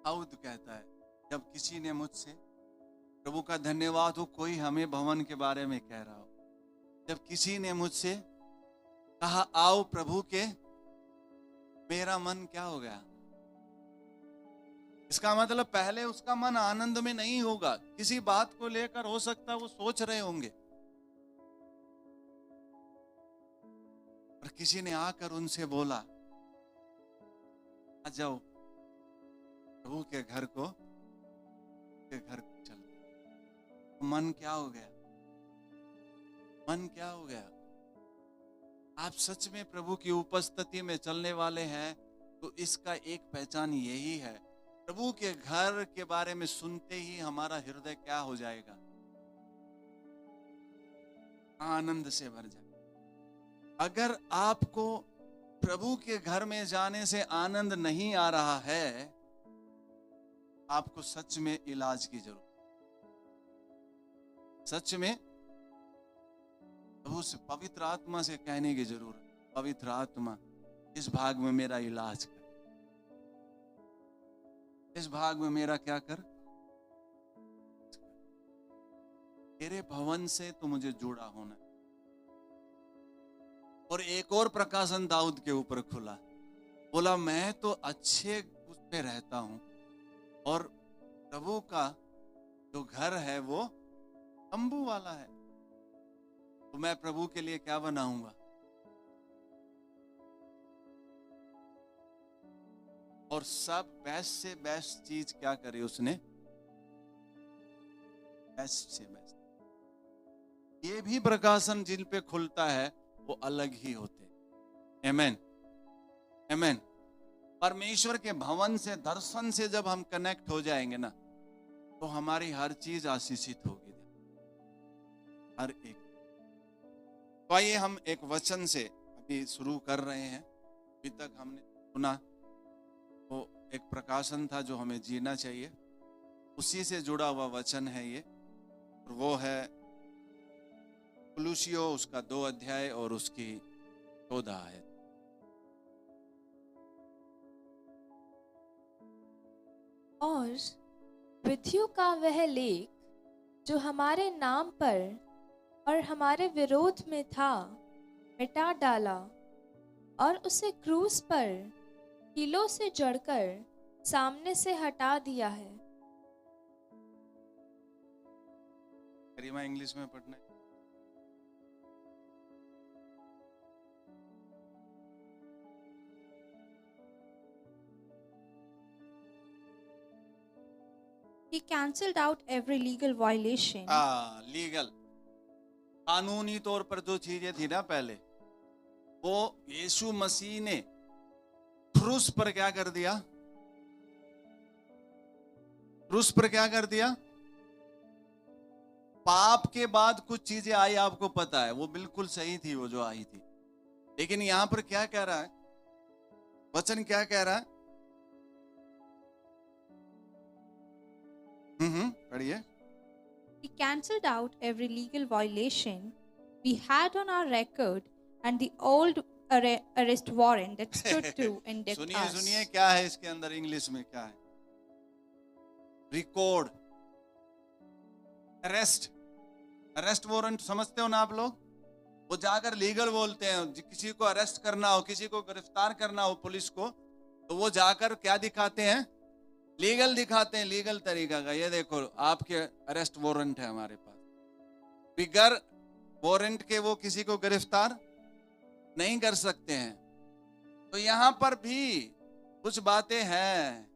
दाऊद कहता है, जब किसी ने मुझसे, प्रभु का धन्यवाद हो, कोई हमें भवन के बारे में कह रहा हो, जब किसी ने मुझसे कहा आओ प्रभु के, मेरा मन क्या हो गया। इसका मतलब पहले उसका मन आनंद में नहीं होगा, किसी बात को लेकर हो सकता है वो सोच रहे होंगे, और किसी ने आकर उनसे बोला आ जाओ प्रभु के घर को चल। मन क्या हो गया, मन क्या हो गया। आप सच में प्रभु की उपस्थिति में चलने वाले हैं तो इसका एक पहचान यही है, प्रभु के घर के बारे में सुनते ही हमारा हृदय क्या हो जाएगा, आनंद से भर जाए। अगर आपको प्रभु के घर में जाने से आनंद नहीं आ रहा है, आपको सच में इलाज की जरूरत, सच में प्रभु से, पवित्र आत्मा से कहने की जरूरत, पवित्र आत्मा इस भाग में मेरा इलाज कर, इस भाग में मेरा क्या कर, तेरे भवन से तो मुझे जुड़ा होना। और एक और प्रकाशन दाऊद के ऊपर खुला, बोला मैं तो अच्छे उसमें रहता हूं और प्रभु का जो घर है वो तंबू वाला है, तो मैं प्रभु के लिए क्या बनाऊंगा। और सब बेस्ट से बेस्ट चीज क्या करी उसने, बेस्ट से बेस्ट। ये भी प्रकाशन जिन पे खुलता है वो अलग ही होते। आमेन, आमेन। परमेश्वर के भवन से, दर्शन से जब हम कनेक्ट हो जाएंगे ना, तो हमारी हर चीज आशीषित होगी, हर एक। तो आइए हम एक वचन से अभी शुरू कर रहे हैं। अभी तक हमने सुना वो एक प्रकाशन था जो हमें जीना चाहिए, उसी से जुड़ा हुआ वचन है ये, और वो है कुलुसियो उसका 2 अध्याय और उसकी 14 आयत। और विधियों का वह लेख जो हमारे नाम पर और हमारे विरोध में था, मिटा डाला और उसे क्रूस पर कीलों से जड़कर सामने से हटा दिया है। करीमा इंग्लिश में पढ़ना है। He cancelled out every legal violation. Legal, कानूनी तौर पर जो चीजें थी ना पहले, वो यीशु मसीह ने क्रूस पर क्या कर दिया, क्रूस पर क्या कर दिया। पाप के बाद कुछ चीजें आई, आपको पता है, वो बिल्कुल सही थी वो जो आई थी, लेकिन यहां पर क्या कह रहा है वचन, क्या कह रहा है, पढ़िए। He cancelled out every legal violation we had on our record and the old arrest warrant that stood to indict सुनिए us. सुनिए क्या है इसके अंदर, इंग्लिश में क्या है, रिकॉर्ड, अरेस्ट, अरेस्ट वारंट समझते हो ना आप लोग, वो जाकर लीगल बोलते हैं। किसी को अरेस्ट करना हो, किसी को गिरफ्तार करना हो पुलिस को, तो वो जाकर क्या दिखाते हैं, लीगल दिखाते हैं, लीगल तरीका का। ये देखो आपके अरेस्ट वारंट है हमारे पास, बिगर वारंट के वो किसी को गिरफ्तार नहीं कर सकते हैं। तो यहां पर भी कुछ बातें हैं।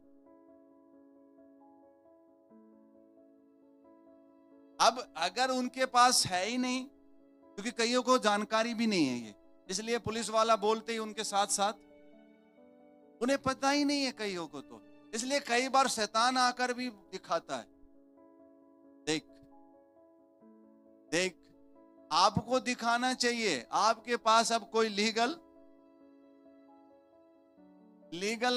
अब अगर उनके पास है ही नहीं, क्योंकि कईयों को जानकारी भी नहीं है ये, इसलिए पुलिस वाला बोलते ही उनके साथ साथ, उन्हें पता ही नहीं है कईयों को, तो इसलिए कई बार शैतान आकर भी दिखाता है, देख देख। आपको दिखाना चाहिए आपके पास अब कोई लीगल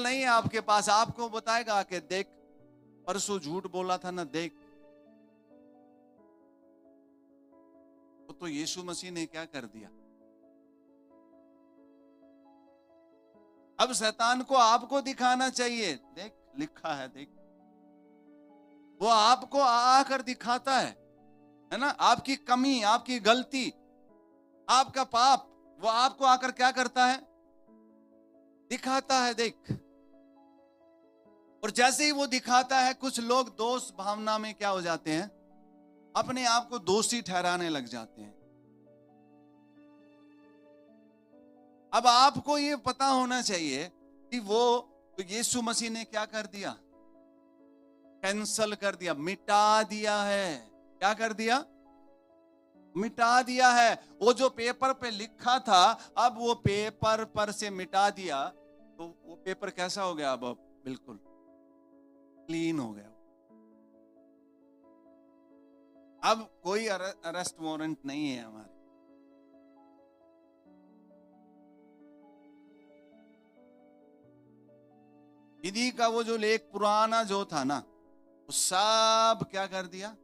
नहीं है आपके पास, आपको बताएगा आके, देख परसों झूठ बोला था ना, देख। तो यीशु मसीह ने क्या कर दिया, अब शैतान को आपको दिखाना चाहिए, देख लिखा है, देख वो आपको आकर दिखाता है ना, आपकी कमी, आपकी गलती, आपका पाप, वो आपको आकर क्या करता है, दिखाता है। देख, और जैसे ही वो दिखाता है, कुछ लोग दोष भावना में क्या हो जाते हैं, अपने आप को दोषी ठहराने लग जाते हैं। अब आपको ये पता होना चाहिए कि वो तो यीशु मसीह ने क्या कर दिया, कैंसल कर दिया, मिटा दिया है। क्या कर दिया, मिटा दिया है। वो जो पेपर पे लिखा था, अब वो पेपर पर से मिटा दिया, तो वो पेपर कैसा हो गया, अब बिल्कुल क्लीन हो गया। अब कोई अरेस्ट वारंट नहीं है हमारे। विधि का वो जो लेख पुराना जो था ना, वो सब क्या कर दिया,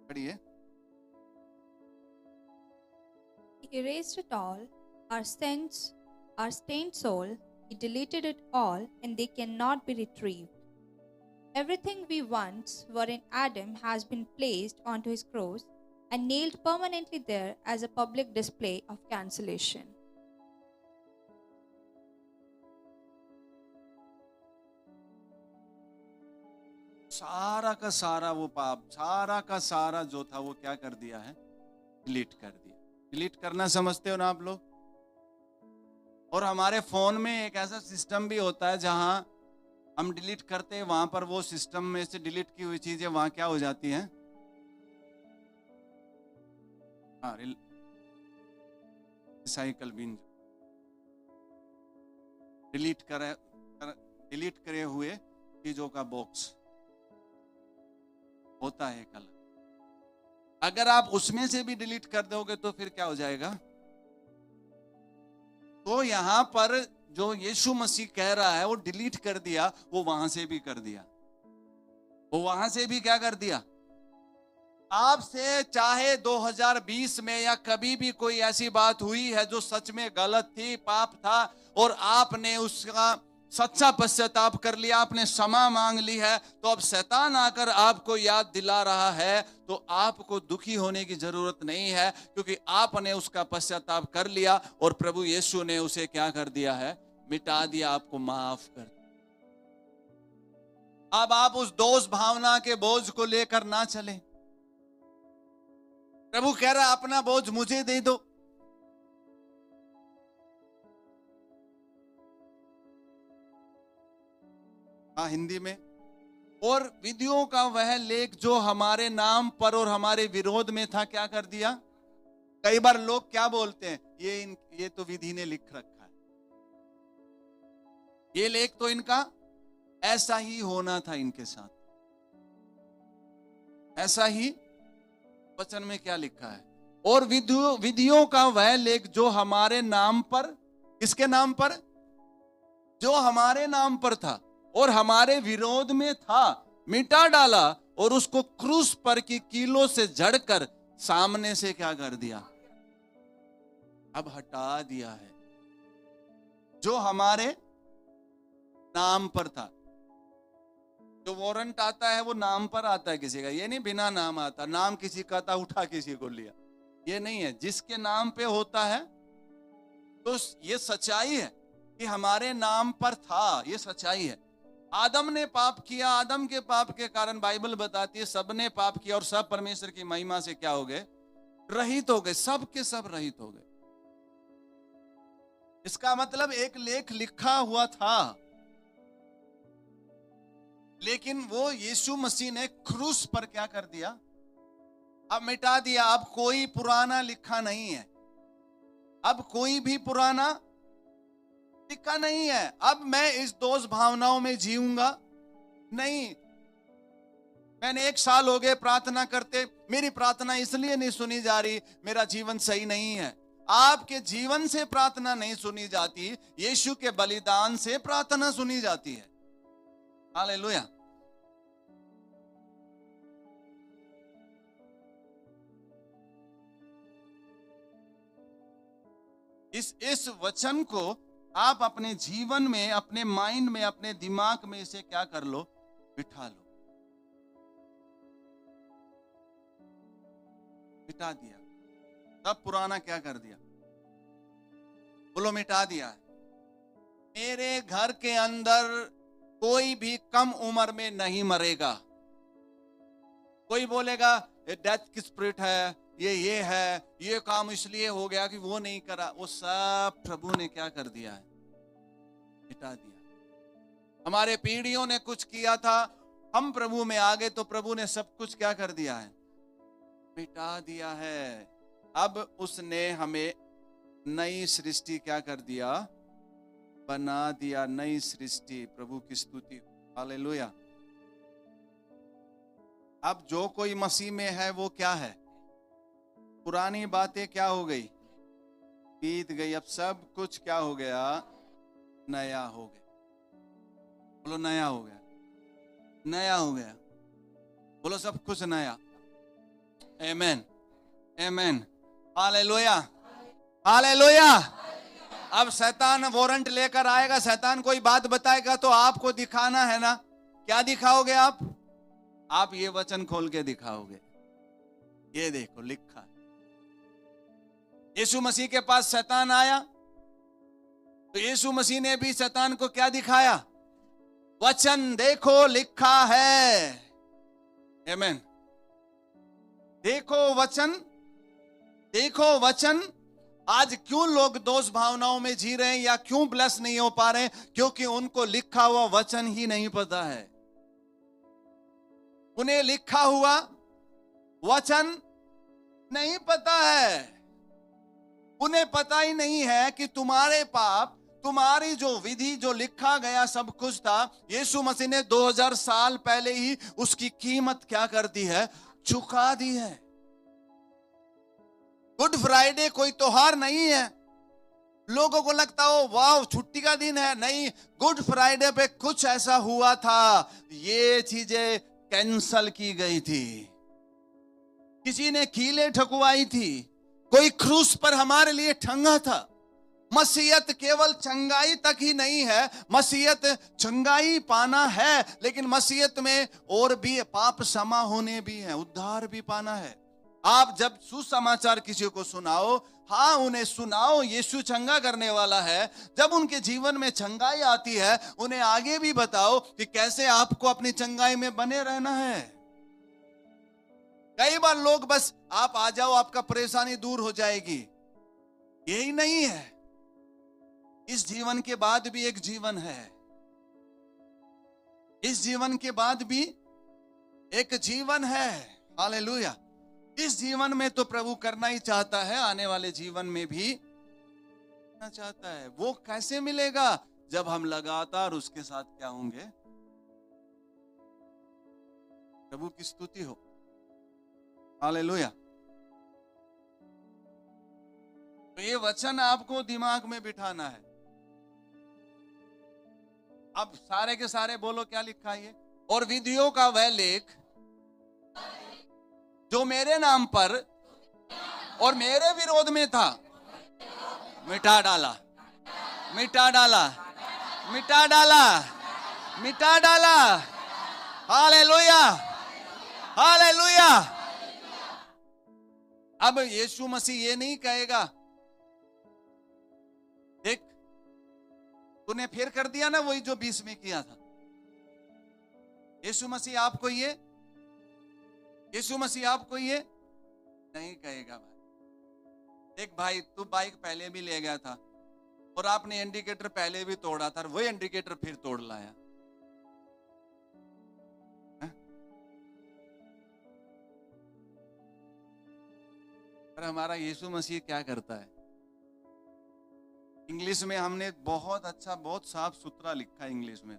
पढ़िए। He erased it all, our stained soul. He deleted it all, and they cannot be retrieved. Everything we once were in Adam has been placed onto his cross and nailed permanently there as a public display of cancellation. सारा का सारा वो पाप, सारा का सारा जो था, वो क्या कर दिया है, डिलीट कर दिया। डिलीट करना समझते हो ना आप लोग। और हमारे फोन में एक ऐसा सिस्टम भी होता है जहां हम डिलीट करते हैं, वहां पर वो सिस्टम में से डिलीट की हुई चीजें वहां क्या हो जाती हैं, रिसाइकल बिन, डिलीट करे हुए चीजों का बॉक्स होता है एक अलग। अगर आप उसमें से भी डिलीट कर दोगे तो फिर क्या हो जाएगा। तो यहां पर जो यीशु मसीह कह रहा है, वो डिलीट कर दिया, वो वहां से भी कर दिया, वो वहां से भी क्या कर दिया। आपसे चाहे 2020 में या कभी भी कोई ऐसी बात हुई है जो सच में गलत थी, पाप था, और आपने उसका सच्चा पश्चाताप कर लिया, आपने क्षमा मांग ली है, तो अब शैतान आकर आपको याद दिला रहा है, तो आपको दुखी होने की जरूरत नहीं है, क्योंकि आपने उसका पश्चाताप कर लिया और प्रभु यीशु ने उसे क्या कर दिया है, मिटा दिया, आपको माफ कर। अब आप उस दोष भावना के बोझ को लेकर ना चले। प्रभु कह रहा है अपना बोझ मुझे दे दो। हिंदी में, और विधियों का वह लेख जो हमारे नाम पर और हमारे विरोध में था, क्या कर दिया। कई बार लोग क्या बोलते हैं, ये तो विधि ने लिख रखा है, ये लेख तो इनका ऐसा ही होना था, इनके साथ ऐसा ही वचन में क्या लिखा है। और विधियों का वह लेख जो हमारे नाम पर, किसके नाम पर, जो हमारे नाम पर था और हमारे विरोध में था, मिटा डाला और उसको क्रूस पर की कीलों से जड़कर सामने से क्या कर दिया, अब हटा दिया है। जो हमारे नाम पर था, जो वारंट आता है वो नाम पर आता है किसी का, ये नहीं बिना नाम आता, नाम किसी का था उठा किसी को लिया, ये नहीं है। जिसके नाम पे होता है, तो ये सच्चाई है कि हमारे नाम पर था, ये सच्चाई है। आदम ने पाप किया, आदम के पाप के कारण बाइबल बताती है सबने पाप किया और सब परमेश्वर की महिमा से क्या हो गए, रहित हो गए, सब के सब रहित हो गए। इसका मतलब एक लेख लिखा हुआ था, लेकिन वो यीशु मसीह ने क्रूस पर क्या कर दिया, अब मिटा दिया। अब कोई पुराना लिखा नहीं है, अब कोई भी पुराना लिखा नहीं है। अब मैं इस दोष भावनाओं में जीऊंगा नहीं। मैंने 1 साल हो गए प्रार्थना करते, मेरी प्रार्थना इसलिए नहीं सुनी जा रही, मेरा जीवन सही नहीं है। आपके जीवन से प्रार्थना नहीं सुनी जाती, यीशु के बलिदान से प्रार्थना सुनी जाती है। हालेलुया। इस वचन को आप अपने जीवन में, अपने माइंड में, अपने दिमाग में इसे क्या कर लो, बिठा लो। मिटा दिया। सब पुराना क्या कर दिया? बोलो मिटा दिया। मेरे घर के अंदर कोई भी कम उम्र में नहीं मरेगा। कोई बोलेगा डेथ की स्पिरिट है, ये है, ये काम इसलिए हो गया कि वो नहीं करा, वो सब प्रभु ने क्या कर दिया है? मिटा दिया। हमारे पीढ़ियों ने कुछ किया था, हम प्रभु में आ गए तो प्रभु ने सब कुछ क्या कर दिया है? मिटा दिया है। अब उसने हमें नई सृष्टि क्या कर दिया? बना दिया, नई सृष्टि। प्रभु की स्तुति, हालेलुया। अब जो कोई मसीह में है वो क्या है? पुरानी बातें क्या हो गई? बीत गई। अब सब कुछ क्या हो गया? नया हो गया। बोलो नया हो गया, नया हो गया। बोलो सब कुछ नया। आमेन, आमेन, हालेलुया, हालेलुया। अब शैतान वारंट लेकर आएगा, शैतान कोई बात बताएगा तो आपको दिखाना है ना। क्या दिखाओगे आप ये वचन खोल के दिखाओगे। ये देखो लिखा है। यीशु मसीह के पास शैतान आया तो यीशु मसीह ने भी शैतान को क्या दिखाया? वचन देखो लिखा है। आमेन। देखो वचन, देखो वचन। आज क्यों लोग दोष भावनाओं में जी रहे हैं या क्यों ब्लेस नहीं हो पा रहे हैं? क्योंकि उनको लिखा हुआ वचन ही नहीं पता है। उन्हें लिखा हुआ वचन नहीं पता है। उन्हें पता ही नहीं है कि तुम्हारे पाप, तुम्हारी जो विधि, जो लिखा गया सब कुछ था, यीशु मसीह ने 2000 साल पहले ही उसकी कीमत क्या कर दी है? चुका दी है। गुड फ्राइडे कोई त्योहार नहीं है। लोगों को लगता हो वाह छुट्टी का दिन है। नहीं, गुड फ्राइडे पे कुछ ऐसा हुआ था, ये चीजें कैंसल की गई थी। किसी ने कीलें ठकुआई थी, कोई क्रूस पर हमारे लिए ठंगा था। मसीहत केवल चंगाई तक ही नहीं है, मसीहत चंगाई पाना है, लेकिन मसीहत में और भी पाप क्षमा होने भी है, उद्धार भी पाना है। आप जब सुसमाचार किसी को सुनाओ, हाँ उन्हें सुनाओ यीशु चंगा करने वाला है। जब उनके जीवन में चंगाई आती है, उन्हें आगे भी बताओ कि कैसे आपको अपनी चंगाई में बने रहना है। कई बार लोग बस आप आ जाओ आपका परेशानी दूर हो जाएगी, यही नहीं है। इस जीवन के बाद भी एक जीवन है। इस जीवन के बाद भी एक जीवन है। हालेलुया। इस जीवन में तो प्रभु करना ही चाहता है, आने वाले जीवन में भी करना चाहता है। वो कैसे मिलेगा? जब हम लगातार उसके साथ क्या होंगे? प्रभु की स्तुति हो। हालेलुया। तो ये वचन आपको दिमाग में बिठाना है। अब सारे के सारे बोलो क्या लिखा है? और विधियों का वह लेख जो मेरे नाम पर और मेरे विरोध में था, मिटा डाला, मिटा डाला, मिटा डाला, मिटा डाला। Hallelujah, hallelujah. अब यीशु मसीह ये नहीं कहेगा, देख तूने फिर कर दिया ना वही जो 20 में किया था। यीशु मसीह आपको ये नहीं कहेगा। भाई देख भाई, तू बाइक पहले भी ले गया था और आपने इंडिकेटर पहले भी तोड़ा था, वही इंडिकेटर फिर तोड़ लाया। पर हमारा यीशु मसीह क्या करता है? इंग्लिश में हमने बहुत अच्छा, बहुत साफ सुथरा लिखा है इंग्लिश में।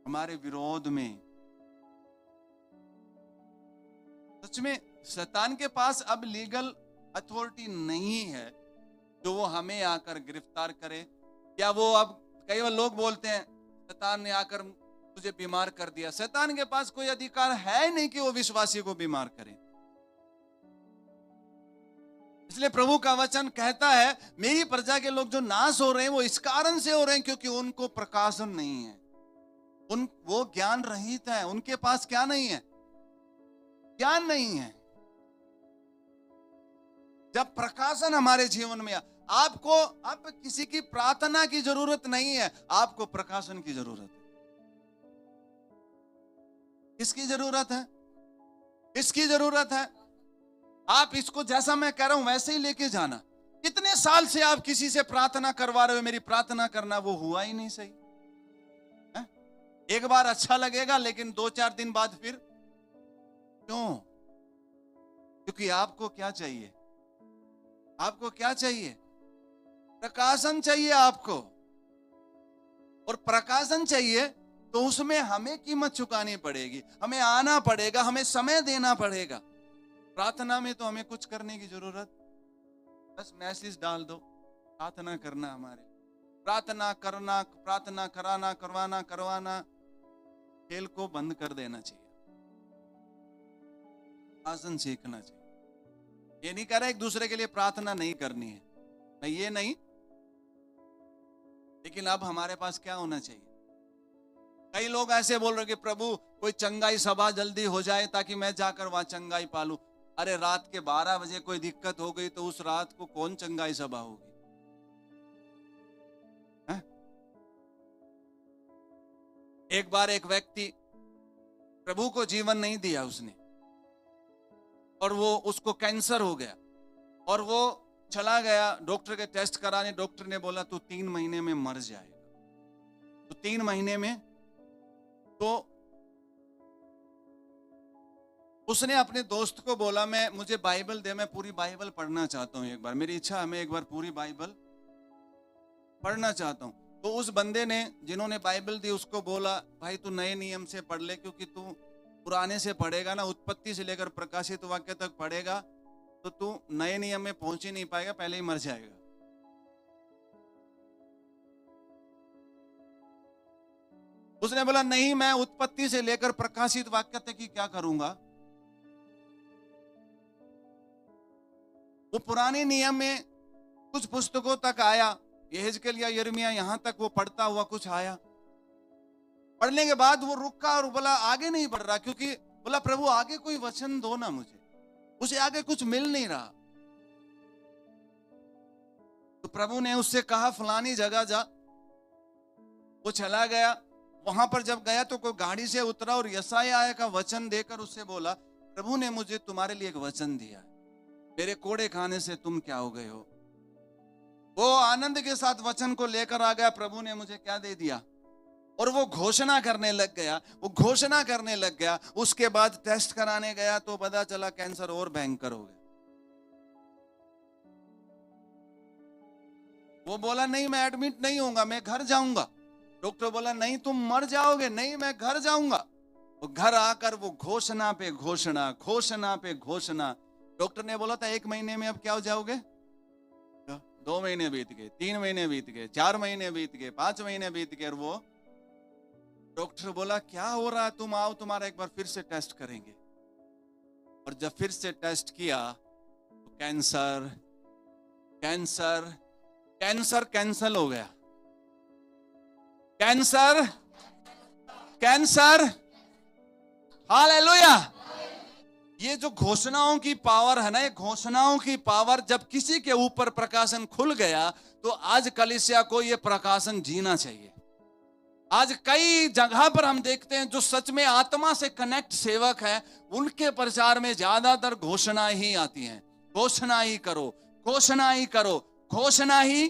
हमारे विरोध में सच में शैतान के पास अब लीगल अथॉरिटी नहीं है जो वो हमें आकर गिरफ्तार करे। या वो अब कई बार लोग बोलते हैं शैतान ने आकर तुझे बीमार कर दिया। शैतान के पास कोई अधिकार है नहीं कि वो विश्वासी को बीमार करे। इसलिए प्रभु का वचन कहता है मेरी प्रजा के लोग जो नाश हो रहे हैं वो इस कारण से हो रहे हैं क्योंकि उनको प्रकाशन नहीं है, वो ज्ञान रहित है। उनके पास क्या नहीं है? ज्ञान नहीं है। जब प्रकाशन हमारे जीवन में आप किसी की प्रार्थना की जरूरत नहीं है, आपको प्रकाशन की जरूरत है। किसकी जरूरत है? किसकी जरूरत है? आप इसको जैसा मैं कह रहा हूं वैसे ही लेके जाना। कितने साल से आप किसी से प्रार्थना करवा रहे हो, मेरी प्रार्थना करना, वो हुआ ही नहीं सही है? एक बार अच्छा लगेगा, लेकिन 2-4 दिन बाद फिर क्यों? क्योंकि आपको क्या चाहिए? आपको क्या चाहिए? प्रकाशन चाहिए आपको। और प्रकाशन चाहिए तो उसमें हमें कीमत चुकानी पड़ेगी, हमें आना पड़ेगा, हमें समय देना पड़ेगा। प्रार्थना में तो हमें कुछ करने की जरूरत, बस मैसेज डाल दो, प्रार्थना करना हमारे, प्रार्थना करना, प्रार्थना कराना, करवाना, करवाना, खेल को बंद कर देना चाहिए, प्रकाशन सीखना चाहिए। ये नहीं कह रहा एक दूसरे के लिए प्रार्थना नहीं करनी है, नहीं, ये नहीं, लेकिन अब हमारे पास क्या होना चाहिए? कई लोग ऐसे बोल रहे कि प्रभु कोई चंगाई सभा जल्दी हो जाए ताकि मैं जाकर वहां चंगाई पालूं। अरे रात के 12 बजे कोई दिक्कत हो गई तो उस रात को कौन चंगाई सभा होगी? है? एक बार एक व्यक्ति प्रभु को जीवन नहीं दिया उसने, और वो उसको कैंसर हो गया, और वो चला गया डॉक्टर के टेस्ट कराने। डॉक्टर ने बोला तू 3 महीने में मर जाएगा। तो 3 महीने में, तो उसने अपने दोस्त को बोला मुझे बाइबल दे, मैं पूरी बाइबल पढ़ना चाहता हूं एक बार, मेरी इच्छा है मैं एक बार पूरी बाइबल पढ़ना चाहता हूं। तो उस बंदे ने, जिन्होंने बाइबल दी, उसको बोला भाई तू नए नियम से पढ़ ले, क्योंकि तू पुराने से पढ़ेगा ना, उत्पत्ति से लेकर प्रकाशित वाक्य तक पढ़ेगा तो तू नए नियम में पहुंच ही नहीं पाएगा, पहले ही मर जाएगा। उसने बोला नहीं, मैं उत्पत्ति से लेकर प्रकाशित वाक्य तक ही क्या करूंगा? वो पुराने नियम में कुछ पुस्तकों तक आया, यहेजकेल या यिर्मयाह, यहां तक वो पढ़ता हुआ कुछ आया। पढ़ने के बाद वो रुका और बोला आगे नहीं पढ़ रहा, क्योंकि बोला प्रभु आगे कोई वचन दो ना मुझे, उसे आगे कुछ मिल नहीं रहा। तो प्रभु ने उससे कहा फलानी जगह जा। वो चला गया, वहां पर जब गया तो कोई गाड़ी से उतरा और यशायाह का वचन देकर उससे बोला प्रभु ने मुझे तुम्हारे लिए एक वचन दिया, मेरे कोड़े खाने से तुम क्या हो गए हो। वो आनंद के साथ वचन को लेकर आ गया, प्रभु ने मुझे क्या दे दिया, और वो घोषणा करने लग गया, वो घोषणा करने लग गया। उसके बाद टेस्ट कराने गया तो पता चला कैंसर और भयंकर हो गया। वो बोला नहीं मैं एडमिट नहीं होऊंगा, मैं घर जाऊंगा। डॉक्टर बोला नहीं तुम मर जाओगे, नहीं मैं घर जाऊंगा। वो घर आकर वो घोषणा पे घोषणा, घोषणा पे घोषणा। डॉक्टर ने बोला था 1 महीने में अब क्या हो जाओगे, 2 महीने बीत गए, 3 महीने बीत गए, 4 महीने बीत गए, 5 महीने बीत गए। और वो डॉक्टर बोला क्या हो रहा है, तुम आओ तुम्हारा एक बार फिर से टेस्ट करेंगे। और जब फिर से टेस्ट किया तो कैंसर कैंसर कैंसर कैंसल हो गया। Cancer cancer, hallelujah. ये जो घोषणाओं की पावर है ना, ये घोषणाओं की पावर, जब किसी के ऊपर प्रकाशन खुल गया तो आज कलीसिया को ये प्रकाशन जीना चाहिए। आज कई जगह पर हम देखते हैं जो सच में आत्मा से कनेक्ट सेवक है, उनके प्रचार में ज्यादातर घोषणा ही आती हैं। घोषणा ही करो, घोषणा ही करो, घोषणा ही।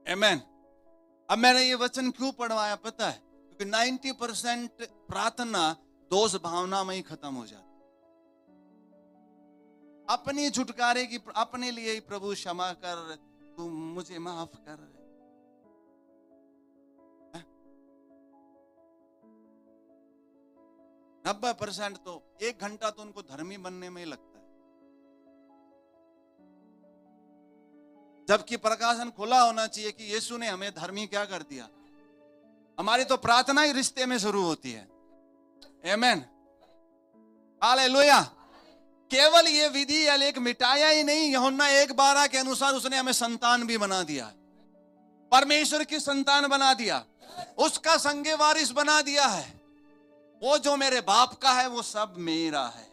आमीन। अब मैंने ये वचन क्यों पढ़वाया पता है? क्योंकि 90% प्रार्थना दोष भावना में ही खत्म हो जाती। अपनी छुटकारे की, अपने लिए ही प्रभु क्षमा कर, तू मुझे माफ कर। 90% तो 1 घंटा तो उनको धर्मी बनने में ही लगता है, जबकि प्रकाशन खुला होना चाहिए कि यीशु ने हमें धर्मी क्या कर दिया। हमारी तो प्रार्थना ही रिश्ते में शुरू होती है। आमीन, हालेलुया। केवल ये विधि या लेख मिटाया ही नहीं, यूहन्ना 1:12 के अनुसार उसने हमें संतान भी बना दिया, परमेश्वर की संतान बना दिया, उसका संगे वारिस बना दिया है। वो जो मेरे बाप का है वो सब मेरा है।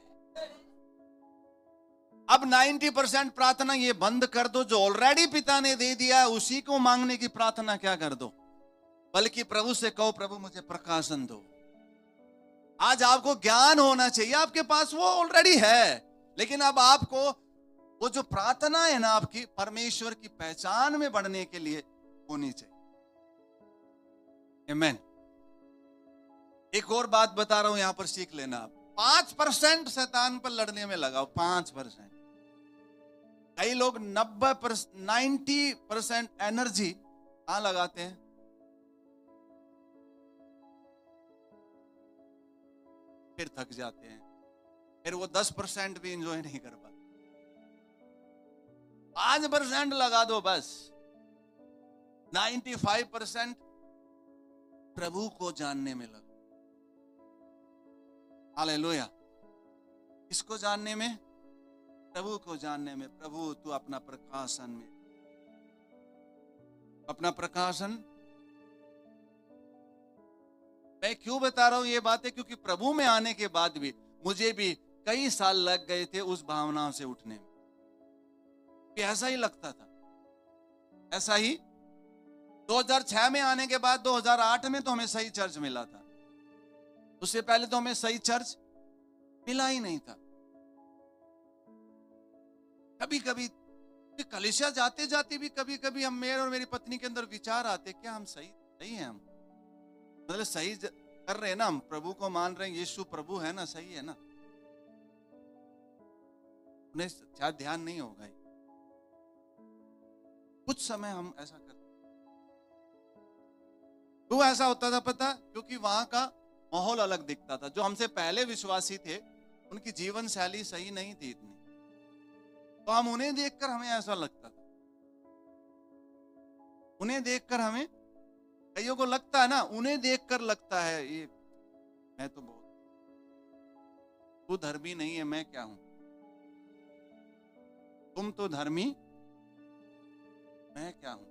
अब 90% प्रार्थना ये बंद कर दो, जो ऑलरेडी पिता ने दे दिया है उसी को मांगने की प्रार्थना क्या कर दो, बल्कि प्रभु से कहो प्रभु मुझे प्रकाशन दो। आज आपको ज्ञान होना चाहिए, आपके पास वो ऑलरेडी है, लेकिन अब आपको वो जो प्रार्थना है ना आपकी, परमेश्वर की पहचान में बढ़ने के लिए होनी चाहिए। आमीन। एक और बात बता रहा हूं, यहां पर सीख लेना आप। 5% शैतान पर लड़ने में लगाओ, 5%। कई लोग 90% एनर्जी कहां लगाते हैं? फिर थक जाते हैं, फिर वो 10% भी एंजॉय नहीं कर पाते। 5% लगा दो बस। 95% प्रभु को जानने में लगो। हालेलुया। किसको जानने में? प्रभु को जानने में। प्रभु तू अपना प्रकाशन में, अपना प्रकाशन। मैं क्यों बता रहा हूं ये बातें? क्योंकि प्रभु में आने के बाद भी मुझे भी कई साल लग गए थे उस भावना से उठने में। ऐसा ही लगता था, ऐसा ही। 2006 में आने के बाद 2008 में तो हमें सही चर्च मिला था, उससे पहले तो हमें सही चर्च मिला ही नहीं था। कभी कभी कलीसिया जाते जाते भी कभी कभी हम, मेरे और मेरी पत्नी के अंदर विचार आते, क्या हम सही हैं? हम मतलब सही कर रहे हैं ना, हम प्रभु को मान रहे हैं, यीशु प्रभु है ना, सही है ना? उन्हें शायद ध्यान नहीं होगा। कुछ समय हम ऐसा करते। क्यों ऐसा होता था पता? क्योंकि वहां का माहौल अलग दिखता था। जो हमसे पहले विश्वासी थे उनकी जीवन शैली सही नहीं थी इतनी, तो हम उन्हें देखकर हमें ऐसा लगता था। उन्हें देखकर हमें, कईयों को लगता है ना, उन्हें देखकर लगता है ये मैं तो बहुत, तू धर्मी नहीं है, मैं क्या हूं? तुम तो धर्मी, मैं क्या हूं?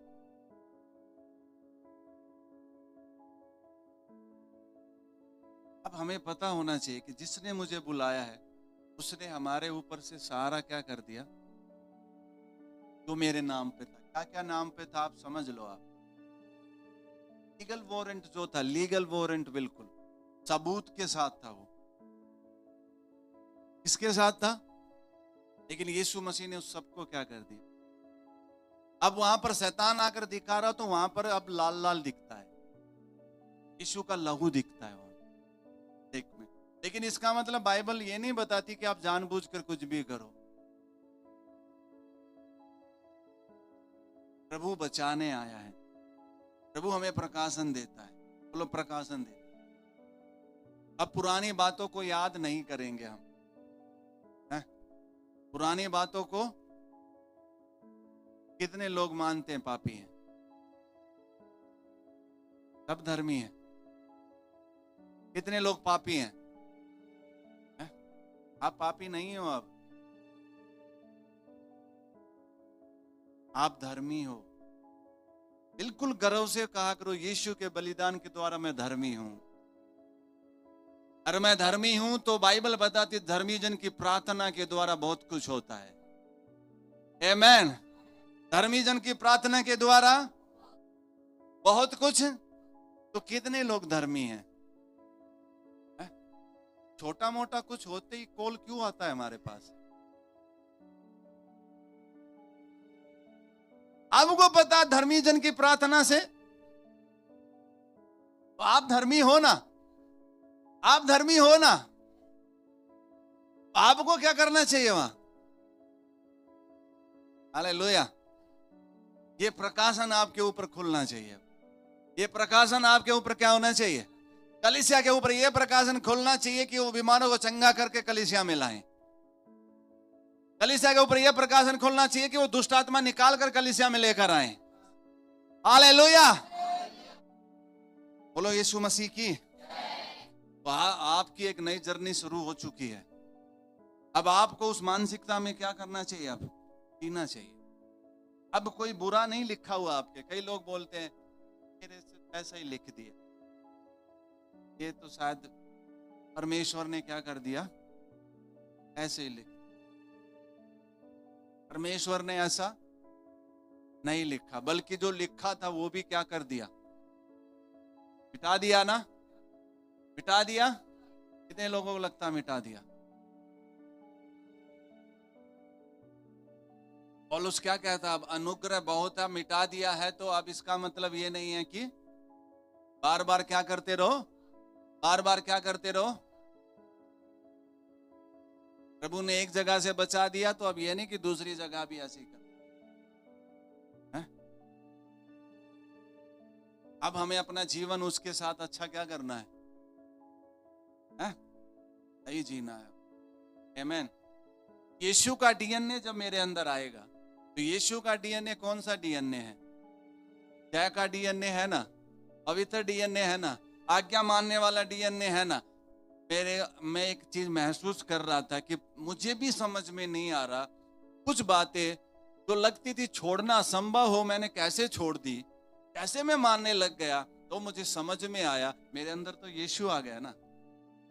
अब हमें पता होना चाहिए कि जिसने मुझे बुलाया है उसने हमारे ऊपर से सारा क्या कर दिया, जो मेरे नाम पे था। क्या क्या नाम पे था आप समझ लो। आप लीगल वारंट जो था, लीगल वारंट बिल्कुल सबूत के साथ था। वो किसके साथ था? लेकिन यीशु मसीह ने उस सबको क्या कर दिया। अब वहां पर शैतान आकर दिखा रहा, तो वहां पर अब लाल लाल दिखता है, यीशु का लहू दिखता है वहां देख में। लेकिन इसका मतलब बाइबल ये नहीं बताती कि आप जानबूझकर कुछ भी करो। प्रभु बचाने आया है, प्रभु हमें प्रकाशन देता है। बोलो प्रकाशन देता है। अब पुरानी बातों को याद नहीं करेंगे हम, है? पुरानी बातों को कितने लोग मानते हैं पापी हैं? सब धर्मी हैं। कितने लोग पापी हैं? आप पापी नहीं हो, अब आप धर्मी हो। बिल्कुल गर्व से कहा करो, यीशु के बलिदान के द्वारा मैं धर्मी हूं। अरे मैं धर्मी हूं तो बाइबल बताती धर्मी जन की प्रार्थना के द्वारा बहुत कुछ होता है। आमीन। धर्मी जन की प्रार्थना के द्वारा बहुत कुछ। तो कितने लोग धर्मी हैं? छोटा मोटा कुछ होते ही कॉल क्यों आता है हमारे पास? आपको पता धर्मी जन की प्रार्थना से तो आप धर्मी हो ना, आप धर्मी हो ना। आपको क्या करना चाहिए वहां? हालेलुया। ये प्रकाशन आपके ऊपर खुलना चाहिए। ये प्रकाशन आपके ऊपर क्या होना चाहिए? कलीसिया के ऊपर ये प्रकाशन खुलना चाहिए कि वो बीमारों को चंगा करके कलीसिया में लाएं। कलीसिया के ऊपर यह प्रकाशन खुलना चाहिए कि वो दुष्ट आत्मा निकाल कर कलीसिया में लेकर आए। हालेलुया। बोलो यीशु मसीह की। तो आपकी एक नई जर्नी शुरू हो चुकी है। अब आपको उस मानसिकता में क्या करना चाहिए? अब जीना चाहिए। अब कोई बुरा नहीं लिखा हुआ आपके। कई लोग बोलते हैं मेरे से ऐसा ही लिख दिया, ये तो शायद परमेश्वर ने क्या कर दिया, ऐसे ही लिख। परमेश्वर ने ऐसा नहीं लिखा, बल्कि जो लिखा था वो भी क्या कर दिया, मिटा दिया ना, मिटा दिया। कितने लोगों को लगता है मिटा दिया? पौलुस क्या कहता, अब अनुग्रह बहुत है, मिटा दिया है, तो अब इसका मतलब ये नहीं है कि बार बार क्या करते रहो, बार बार क्या करते रहो। प्रभु ने एक जगह से बचा दिया तो अब ये नहीं कि दूसरी जगह भी ऐसी कर। अब हमें अपना जीवन उसके साथ अच्छा क्या करना है, सही जीना है। आमीन। यीशु का डीएनए जब मेरे अंदर आएगा, तो यीशु का डीएनए कौन सा डीएनए है? जय का डीएनए है ना, पवित्र डीएनए है ना, आज्ञा मानने वाला डीएनए है ना। मैं एक चीज महसूस कर रहा था कि मुझे भी समझ में नहीं आ रहा, कुछ बातें जो लगती थी छोड़ना असंभव हो, मैंने कैसे छोड़ दी, कैसे मैं मानने लग गया। तो मुझे समझ में आया, मेरे अंदर तो यीशु आ गया ना।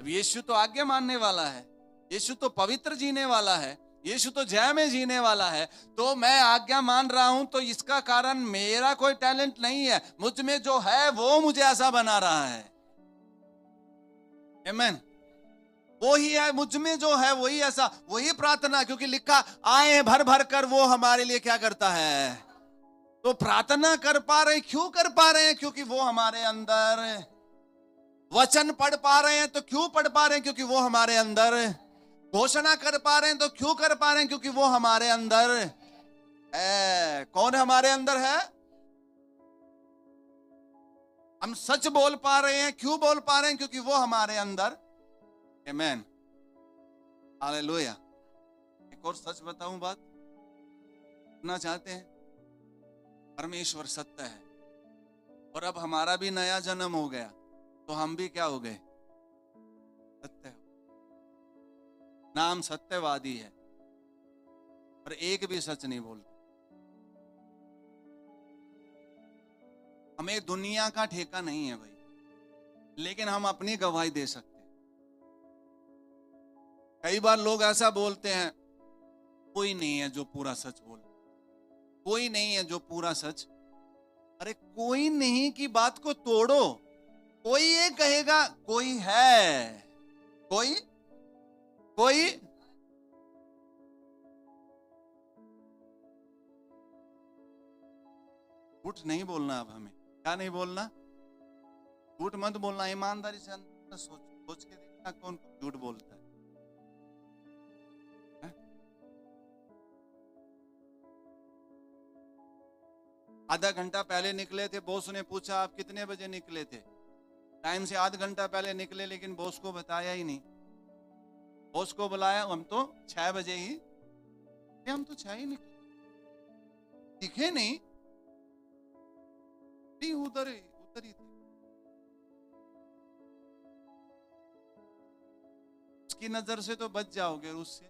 अब यीशु तो आज्ञा मानने वाला है, यीशु तो पवित्र जीने वाला है, यीशु तो जय में जीने वाला है। तो मैं आज्ञा मान रहा हूं, तो इसका कारण मेरा कोई टैलेंट नहीं है, मुझ में जो है वो मुझे ऐसा बना रहा है। आमीन। वो ही है, मुझ में जो है वही ऐसा, वही प्रार्थना, क्योंकि लिखा आए भर भर कर वो हमारे लिए क्या करता है। तो प्रार्थना कर पा रहे, क्यों कर पा रहे हैं? क्योंकि वो हमारे अंदर। वचन पढ़ पा रहे हैं तो क्यों पढ़ पा रहे हैं? क्योंकि वो हमारे अंदर। घोषणा कर पा रहे हैं तो क्यों कर पा रहे हैं? क्योंकि वो हमारे अंदर है। कौन हमारे अंदर है? हम सच बोल पा रहे हैं, क्यों बोल पा रहे हैं? क्योंकि वो हमारे अंदर। आमीन, हालेलुया। एक और सच बताऊं बात, सुनना चाहते हैं? परमेश्वर सत्य है, और अब हमारा भी नया जन्म हो गया, तो हम भी क्या हो गए? सत्य हो। नाम सत्यवादी है, पर एक भी सच नहीं बोलता। हमें दुनिया का ठेका नहीं है भाई, लेकिन हम अपनी गवाही दे सकते हैं। कई बार लोग ऐसा बोलते हैं, कोई नहीं है जो पूरा सच बोले, कोई नहीं है जो पूरा सच। अरे कोई नहीं की बात को तोड़ो। कोई ये कहेगा कोई है, कोई कोई झूठ नहीं बोलना। अब हमें क्या नहीं बोलना? झूठ मत बोलना। ईमानदारी से अंदर सोच के देखना कौन झूठ बोलता है। आधा घंटा पहले निकले थे, बॉस ने पूछा आप कितने बजे निकले थे? टाइम से आधा घंटा पहले निकले, लेकिन बॉस को बताया ही नहीं। बॉस को बुलाया, हम तो 6 बजे ही, हम तो 6 ही निकले, दिखे नहीं, उधर ही थे। उसकी नजर से तो बच जाओगे, उससे।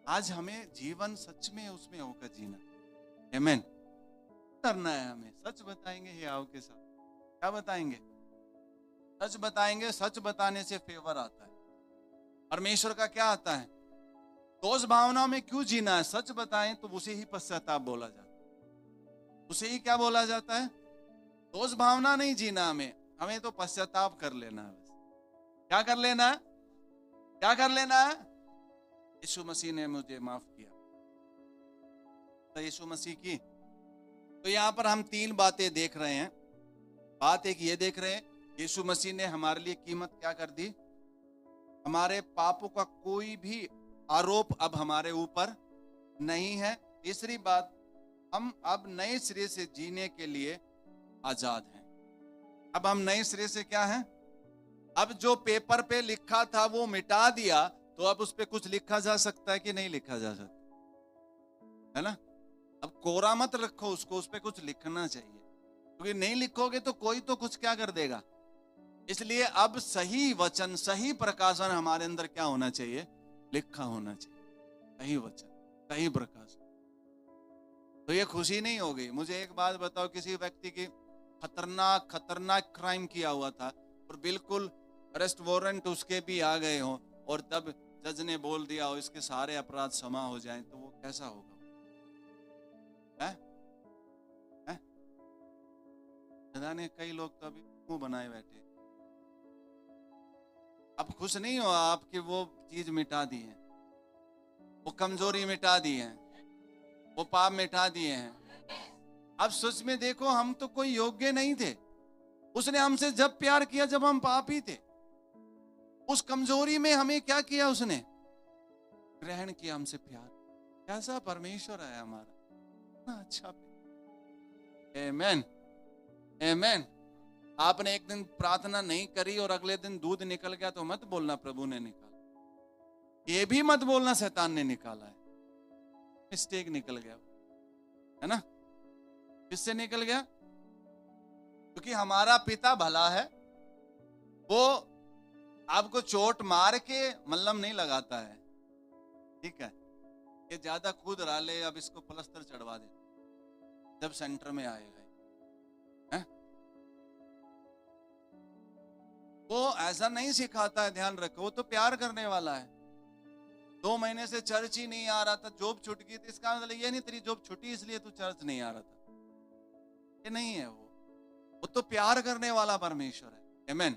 आज हमें जीवन सच में उसमें होकर जीना। आमीन। करना है हमें, सच बताएंगे हियाव के साथ। क्या बताएंगे? सच बताएंगे। सच बताने से फेवर आता है। परमेश्वर का क्या आता है? दोष भावनाओं में क्यों जीना है? सच बताएं तो उसे ही पश्चाताप बोला जाता है। उसे ही क्या बोला जाता है? दोष भावना नहीं जीना हमें तो पश्चाताप कर लेना है। बस क्या कर लेना है? क्या कर लेना है? यीशु मसीह ने मुझे माफ किया, तो यीशु मसीह की। तो यहां पर हम 3 बातें देख रहे हैं। बात एक ये देख रहे हैं, यीशु मसीह ने हमारे लिए कीमत क्या कर दी। हमारे पापों का कोई भी आरोप अब हमारे ऊपर नहीं है। तीसरी बात, हम अब नए सिरे से जीने के लिए आजाद हैं। अब हम नए सिरे से क्या हैं? अब जो पेपर पे लिखा था वो मिटा दिया, तो अब उस पे कुछ लिखा जा सकता है कि नहीं लिखा जा सकता है ना? अब कोरा मत रखो उसको, उस पे कुछ लिखना चाहिए, क्योंकि नहीं लिखोगे तो कोई तो कुछ क्या कर देगा। इसलिए अब सही वचन, सही प्रकाशन हमारे अंदर क्या होना चाहिए? लिखा होना चाहिए। सही वचन, सही प्रकाशन। तो ये खुशी नहीं होगी। मुझे एक बात बताओ, किसी व्यक्ति की खतरनाक क्राइम किया हुआ था और बिल्कुल अरेस्ट वारंट उसके भी आ गए हो, और तब जज ने बोल दिया और इसके सारे अपराध क्षमा हो जाएं, तो वो कैसा होगा? है? है? खुदा ने कई लोग तो अभी मुंह बनाए बैठे। अब खुश नहीं हो आप कि वो चीज मिटा दी है, वो कमजोरी मिटा दी है, वो पाप मिटा दिए हैं। अब सच में देखो, हम तो कोई योग्य नहीं थे। उसने हमसे जब प्यार किया जब हम पापी थे, उस कमजोरी में हमें क्या किया? उसने ग्रहण किया हमसे प्यार। कैसा परमेश्वर है हमारा, इतना अच्छा। आमेन, आमेन। आपने एक दिन प्रार्थना नहीं करी और अगले दिन दूध निकल गया तो मत बोलना प्रभु ने निकाला। ये भी मत बोलना शैतान ने निकाला है। मिस्टेक निकल गया, है ना? किससे निकल गया? क्योंकि हमारा पिता भला है, वो आपको चोट मार के मल्लम नहीं लगाता है, ठीक है? ये ज्यादा कूद रहा ले, अब इसको प्लास्टर चढ़वा दे जब सेंटर में आएगा, है? वो ऐसा नहीं सिखाता है, ध्यान रखो। वो तो प्यार करने वाला है। 2 महीने से चर्च ही नहीं आ रहा था, जॉब छूट गई थी, इसका मतलब ये नहीं तेरी जॉब छुट्टी इसलिए तू चर्च नहीं आ रहा था, ये नहीं है। वो तो प्यार करने वाला परमेश्वर है। आमेन।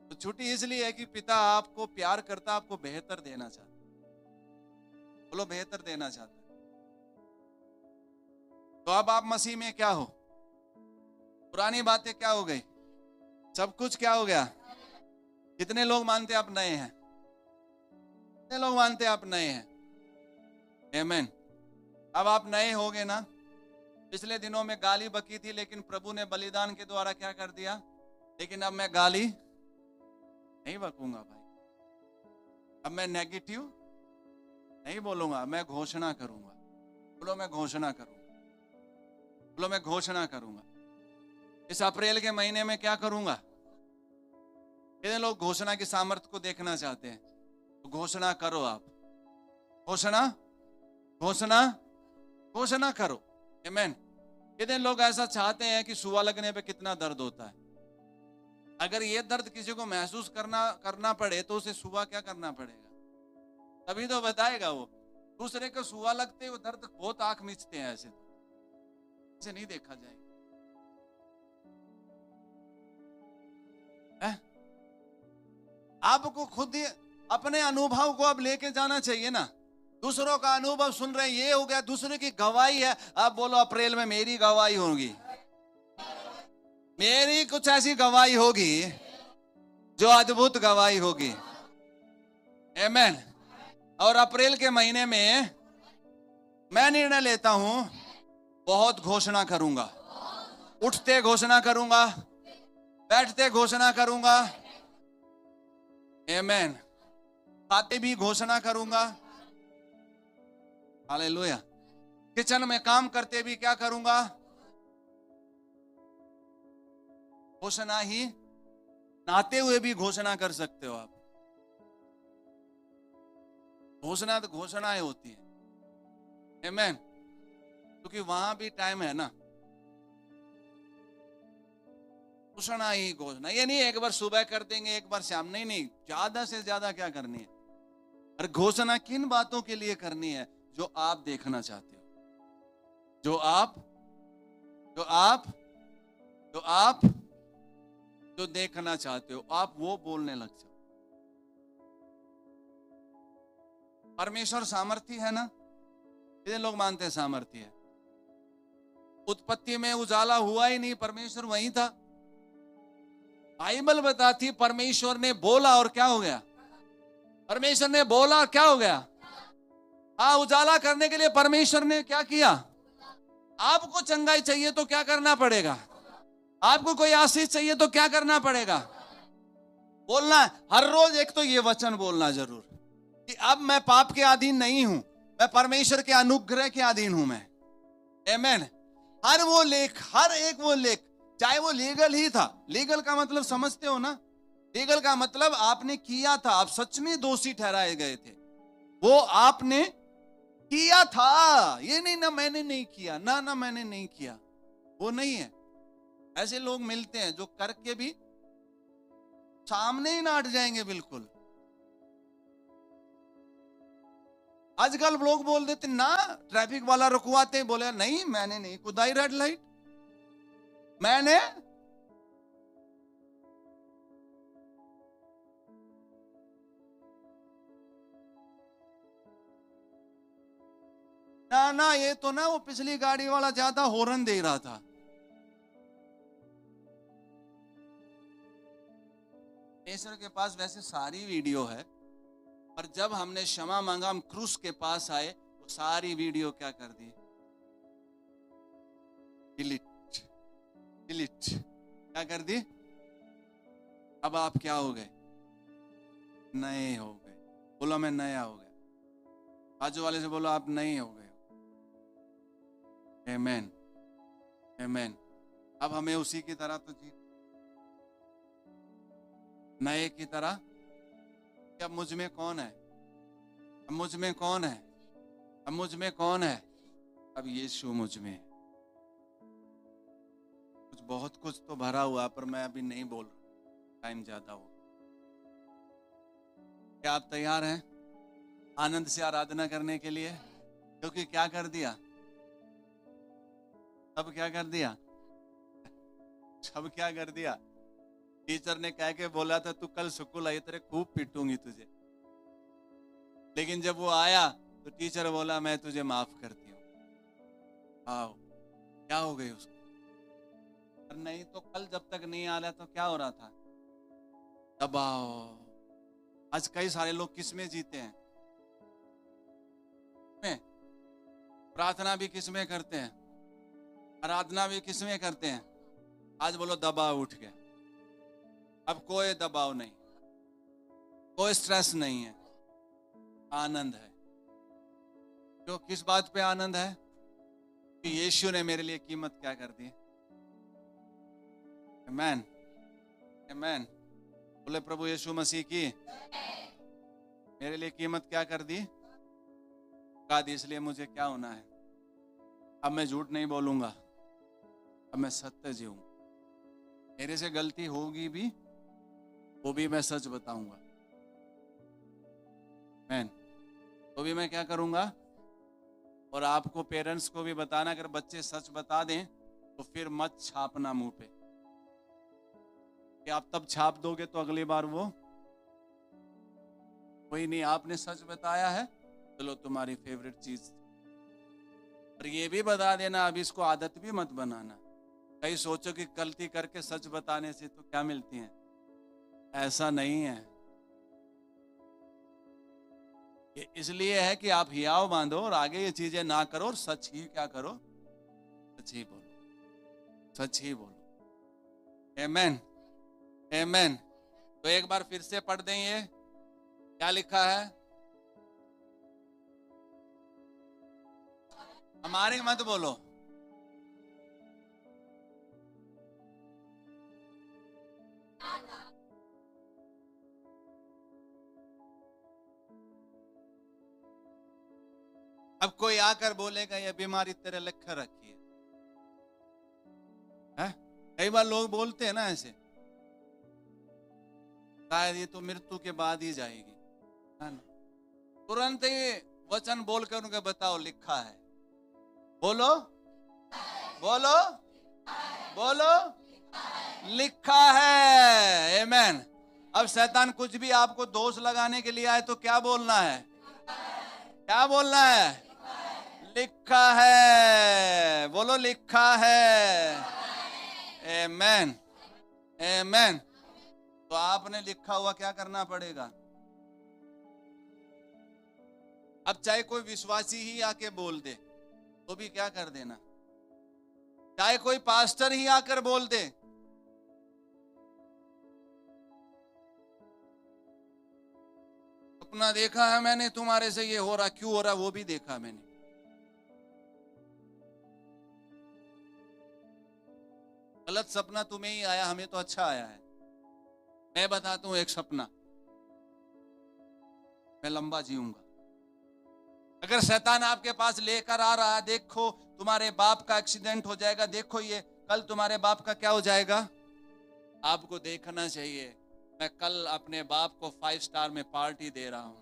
तो छुट्टी इसलिए है कि पिता आपको प्यार करता, आपको बेहतर देना चाहता। बोलो, बेहतर देना चाहता। तो अब आप मसीह में क्या हो? पुरानी बातें क्या हो गई? सब कुछ क्या हो गया? कितने लोग मानते आप नए हैं? कितने लोग मानते आप नए हैं? आमेन। अब आप नए होगे ना। पिछले दिनों में गाली बकी थी, लेकिन प्रभु ने बलिदान के द्वारा क्या कर दिया? लेकिन अब मैं गाली नहीं बकूंगा भाई। अब मैं नेगेटिव नहीं बोलूंगा, मैं घोषणा करूंगा। बोलो, मैं घोषणा करूंगा। बोलो, मैं घोषणा करूंगा। इस अप्रैल के महीने में क्या करूंगा? कितने लोग घोषणा की सामर्थ्य को देखना चाहते हैं? तो घोषणा करो। आप घोषणा घोषणा घोषणा करो। आमेन। कितने लोग ऐसा चाहते हैं कि सुआ लगने पे कितना दर्द होता है? अगर ये दर्द किसी को महसूस करना पड़े तो उसे सुआ क्या करना पड़ेगा? तभी तो बताएगा वो। दूसरे को सुआ लगते वो दर्द बहुत आंख मिचते हैं, ऐसे तो ऐसे नहीं देखा जाएगा। आपको खुद ही अपने अनुभव को अब लेके जाना चाहिए ना। दूसरों का अनुभव सुन रहे हैं, ये हो गया, दूसरे की गवाही है। आप बोलो, अप्रैल में मेरी गवाही होगी, मेरी कुछ ऐसी गवाही होगी जो अद्भुत गवाही होगी। आमेन। और अप्रैल के महीने में मैं निर्णय लेता हूं, बहुत घोषणा करूंगा। उठते घोषणा करूंगा, बैठते घोषणा करूंगा। आमेन। खाते भी घोषणा करूंगा। हालेलुया। किचन में काम करते भी क्या करूंगा? घोषणा ही। नहाते हुए भी घोषणा कर सकते हो आप। घोषणा तो घोषणाएं होती है। आमेन। क्योंकि वहां भी टाइम है ना। घोषणा ही घोषणा। ये नहीं एक बार सुबह कर देंगे, एक बार शाम। नहीं, ज्यादा से ज्यादा क्या करनी है? और घोषणा किन बातों के लिए करनी है? जो आप देखना चाहते हो, जो देखना चाहते हो, आप वो बोलने लग जाओ। परमेश्वर सामर्थी है ना। कितने लोग मानते हैं सामर्थी है? उत्पत्ति में उजाला हुआ ही नहीं, परमेश्वर वहीं था। बाइबल बताती परमेश्वर ने बोला और क्या हो गया? परमेश्वर ने बोला और क्या हो गया? हाँ, उजाला करने के लिए परमेश्वर ने क्या किया? आपको चंगाई चाहिए तो क्या करना पड़ेगा? आपको कोई आशीष चाहिए तो क्या करना पड़ेगा? बोलना है हर रोज। एक तो ये वचन बोलना जरूर कि अब मैं पाप के अधीन नहीं हूं, मैं परमेश्वर के अनुग्रह के अधीन हूं मैं। आमेन। हर एक वो लेख, चाहे वो लीगल ही था। लीगल का मतलब समझते हो ना? लीगल का मतलब आपने किया था, आप सच में दोषी ठहराए गए थे, वो आपने किया था। ये नहीं ना मैंने नहीं किया, ना मैंने नहीं किया, वो नहीं है। ऐसे लोग मिलते हैं जो करके भी सामने ही नाट जाएंगे बिल्कुल। आजकल लोग बोल देते ना, ट्रैफिक वाला रुकवाते, बोले नहीं मैंने नहीं कुदाई रेड लाइट, मैंने ना ये तो ना वो पिछली गाड़ी वाला ज्यादा हॉर्न दे रहा था। परमेश्वर के पास वैसे सारी वीडियो है, और जब हमने क्षमा मांगा, हम क्रूस के पास आए, वो सारी वीडियो क्या कर दी, डिलीट डिलीट क्या कर दी। अब आप क्या हो गए, नए हो गए। बोलो मैं नया हो गया। बाजू वाले से बोलो आप नए हो गए। आमेन आमेन। अब हमें उसी की तरह तो जी, नए की तरह। अब मुझ में कौन है, अब मुझ में कौन है, अब मुझ में कौन है, अब यीशु मुझ में है। कुछ बहुत कुछ तो भरा हुआ, पर मैं अभी नहीं बोल रहा, टाइम ज्यादा हो। क्या आप तैयार हैं आनंद से आराधना करने के लिए? क्योंकि क्या कर दिया, सब क्या कर दिया, सब क्या कर दिया। टीचर ने कह के बोला था तू कल स्कूल आई, तेरे खूब पीटूंगी तुझे, लेकिन जब वो आया तो टीचर बोला मैं तुझे माफ करती हूँ। आओ, क्या हो गई उसको? और नहीं तो कल जब तक नहीं आ रहा तो क्या हो रहा था, दबाओ। आज कई सारे लोग किस में जीते हैं, में प्रार्थना भी किस में करते हैं, आराधना भी किस में करते हैं। आज बोलो दबाव उठ गया, अब कोई दबाव नहीं, कोई स्ट्रेस नहीं है, आनंद है। क्यों, किस बात पे आनंद है? कि यीशु ने मेरे लिए कीमत क्या कर दी। आमेन आमेन। बोले प्रभु यीशु मसीह की मेरे लिए कीमत क्या कर दी, का दी। इसलिए मुझे क्या होना है, अब मैं झूठ नहीं बोलूंगा, अब मैं सत्य जीऊंगा। मेरे से गलती होगी भी, वो भी मैं सच बताऊंगा। आमेन। तो भी मैं क्या करूंगा, और आपको पेरेंट्स को भी बताना, अगर बच्चे सच बता दें तो फिर मत छापना मुंह पे, कि आप तब छाप दोगे तो अगली बार वो कोई नहीं, आपने सच बताया है, चलो तुम्हारी फेवरेट चीज। और ये भी बता देना, अब इसको आदत भी मत बनाना। कहीं सोचो कि गलती करके सच बताने से तो क्या मिलती है, ऐसा नहीं है। ये इसलिए है कि आप हियाव बांधो और आगे ये चीजें ना करो, और सच ही क्या करो, सच ही बोलो, सच ही बोलो। आमेन आमेन। तो एक बार फिर से पढ़ दें, ये क्या लिखा है, हमारे मत बोलो, अब कोई आकर बोलेगा ये बीमारी तेरे लिख रखी है? कई बार लोग बोलते हैं ना ऐसे, शायद ये तो मृत्यु के बाद ही जाएगी, है ना? तुरंत ही वचन बोलकर उनको बताओ लिखा है। बोलो बोलो बोलो, लिखा है। आमेन। अब शैतान कुछ भी आपको दोष लगाने के लिए आए तो क्या बोलना है, क्या बोलना है, लिखा है। बोलो लिखा है। आमेन आमेन। तो आपने लिखा हुआ क्या करना पड़ेगा। अब चाहे कोई विश्वासी ही आके बोल दे तो भी क्या कर देना, चाहे कोई पास्टर ही आकर बोल दे, अपना देखा है मैंने तुम्हारे से ये हो रहा, क्यों हो रहा, वो भी देखा मैंने। गलत सपना तुम्हें ही आया, हमें तो अच्छा आया है। मैं बताता हूं एक सपना, मैं लंबा जीऊंगा। अगर शैतान आपके पास लेकर आ रहा है, देखो तुम्हारे बाप का एक्सीडेंट हो जाएगा, देखो ये कल तुम्हारे बाप का क्या हो जाएगा, आपको देखना चाहिए मैं कल अपने बाप को 5 स्टार में पार्टी दे रहा हूं।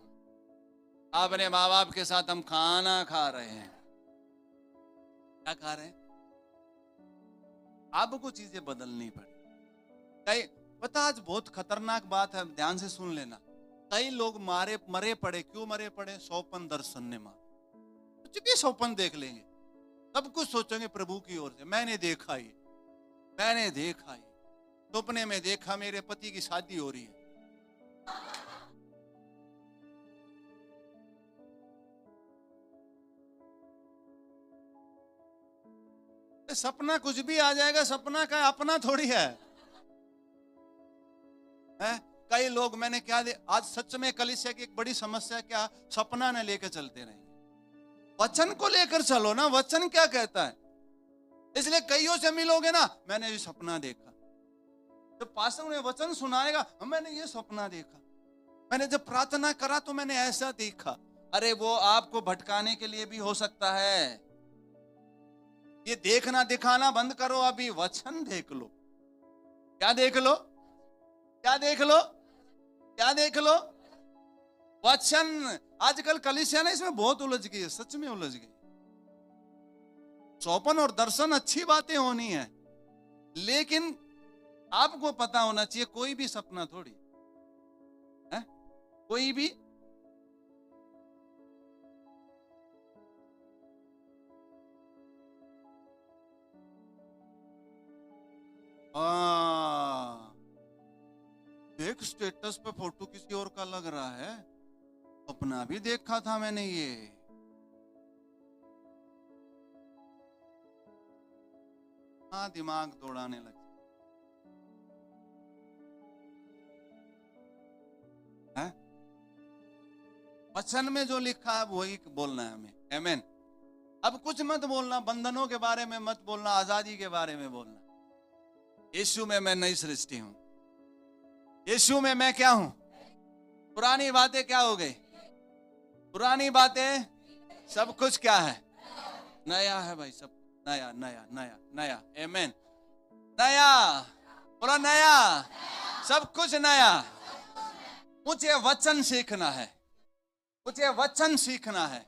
अपने माँ बाप के साथ हम खाना खा रहे हैं। क्या खा रहे हैं? आपको चीजें बदलनी पड़ी। कई पता, आज बहुत खतरनाक बात है, ध्यान से सुन लेना। कई लोग मरे पड़े। क्यों मरे पड़े? सोपन दर्शन ने मार। कुछ भी सोपन देख लेंगे, सब कुछ सोचेंगे प्रभु की ओर से। मैंने देखा ही सपने में देखा मेरे पति की शादी हो रही है। सपना कुछ भी आ जाएगा, सपना का अपना थोड़ी है। कई लोग, मैंने क्या आज सच में कलीसिया की एक बड़ी समस्या क्या, सपना न लेकर चलते रहेंगे। वचन को लेकर चलो ना, वचन क्या कहता है। इसलिए कईयों से मिलोगे ना, मैंने ये सपना देखा। जब पास्टर ने वचन सुनाएगा, मैंने ये सपना देखा। मैंने जब प्रार्थना करा तो मैंने ऐसा देखा। अरे वो आपको भटकाने के लिए भी हो सकता है। ये देखना दिखाना बंद करो, अभी वचन देख लो। क्या देख लो? क्या देख लो? क्या देख लो? वचन। आजकल कलीसिया ना इसमें बहुत उलझ गई है, सच में उलझ गई। स्वप्न और दर्शन अच्छी बातें होनी है, लेकिन आपको पता होना चाहिए कोई भी सपना थोड़ी है, कोई भी। देख स्टेटस पे फोटो किसी और का लग रहा है, अपना भी देखा था मैंने ये। हाँ, दिमाग दौड़ाने लगे। वचन में जो लिखा है वही बोलना है हमें। आमीन। अब कुछ मत बोलना, बंधनों के बारे में मत बोलना, आजादी के बारे में बोलना। यीशु में मैं नई सृष्टि हूं। यीशु में मैं क्या हूं? पुरानी बातें क्या हो गई? पुरानी बातें, सब कुछ क्या है? नया है भाई, सब नया नया नया नया। आमीन। नया, पूरा नया, सब कुछ नया। मुझे वचन सीखना है, मुझे वचन सीखना है।